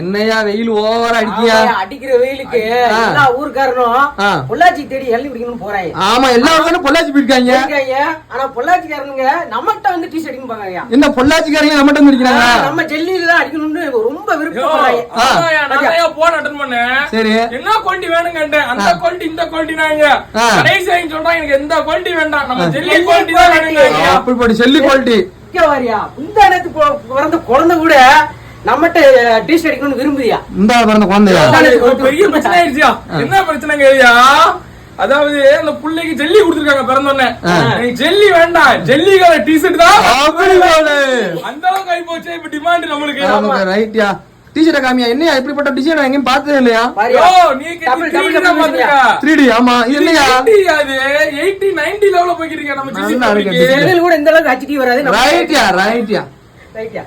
என்னையா வெயில் ஓவரா அடிக்கியா? அடிக்கிற வெயிலுக்கு எல்லா ஊருக்காரனும் பொள்ளாச்சி தேடி எள்ளி பிடிக்கணும்னு போறாங்க. ஆமா, எல்லா ஊருக்காரும் பொள்ளாச்சி போயிருக்காங்க. ஆனா பொள்ளாச்சிக்காரனுங்க நம்மகிட்ட வந்து டீ ஷர்ட் பாங்க. என்ன பொள்ளாச்சிக்காரங்க நம்மகிட்ட வந்து அடிக்கிறாங்க? நம்ம ஜெல்லியில தான் அடிக்கணும்னு ரொம்ப விருப்பப்படுறாங்க. போன் அட்டன் பண்ணேன். சரி, என்ன குவாலிட்டி வேணுங்க? அந்த குவாலிட்டி இந்த குவாலிட்டி நாங்க கடைசி சொல்றாங்க. எனக்கு எந்த குவாலிட்டி வேண்டாம், நம்ம ஜெல்லி குவாலிட்டி தான் வேணுங்க. அப்படி ஜெல்லி குவாலிட்டி வாரியா? இந்த நேரத்துக்கு பிறந்த குழந்தை கூட நம்மகிட்ட டீ ஷர்ட் அடிக்கணும்னு விரும்புறியா? இந்த பிறந்த குழந்தையா? பெரிய பிரச்சனை ஆயிடுச்சியா? என்ன பிரச்சனைங்க? அதாவது அந்த பிள்ளைக்கு ஜெல்லி கொடுத்துருக்காங்க பிறந்தோடனே. ஜெல்லி வேண்டாம், ஜெல்லிக்கான டி ஷர்ட் தான். அந்த அளவுக்கு ஆகி போச்சு இப்ப டிமாண்ட் நம்மளுக்கு. ரைட்யா, டீஷர்ட் காமியா? என்னையா இப்படிப்பட்ட டிசைன் எங்கேயும் பார்த்ததே இல்லையா? 3D. ஆமா, இது இல்லையா? அது 80 90 லெவல்ல போய்க்கிட்டு இருக்கா நம்ம கூட இந்த அளவுக்கு HD வராது. ரைட்யா. ரைட்யா.